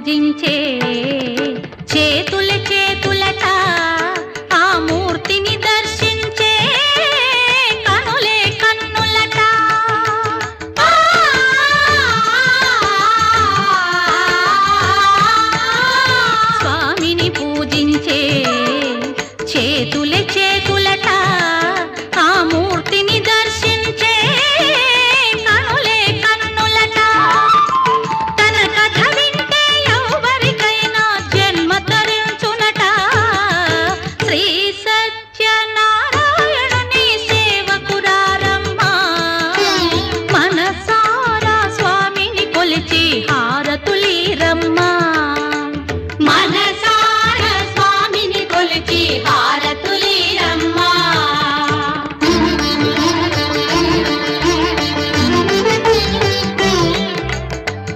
పూజించే చేతుల చేతులట ఆ మూర్తిని దర్శించే కనులే కన్నులట. స్వామిని పూజించే చేతుల చేతులట ఆ మూర్తిని దర్శించే కనులే కన్నులట. తన కథ వింటే ఎవరికైనా జన్మ తరించునట. శ్రీ సత్యనారాయణుని సేవకురారమ్మ మనసారా స్వామిని కొలిచి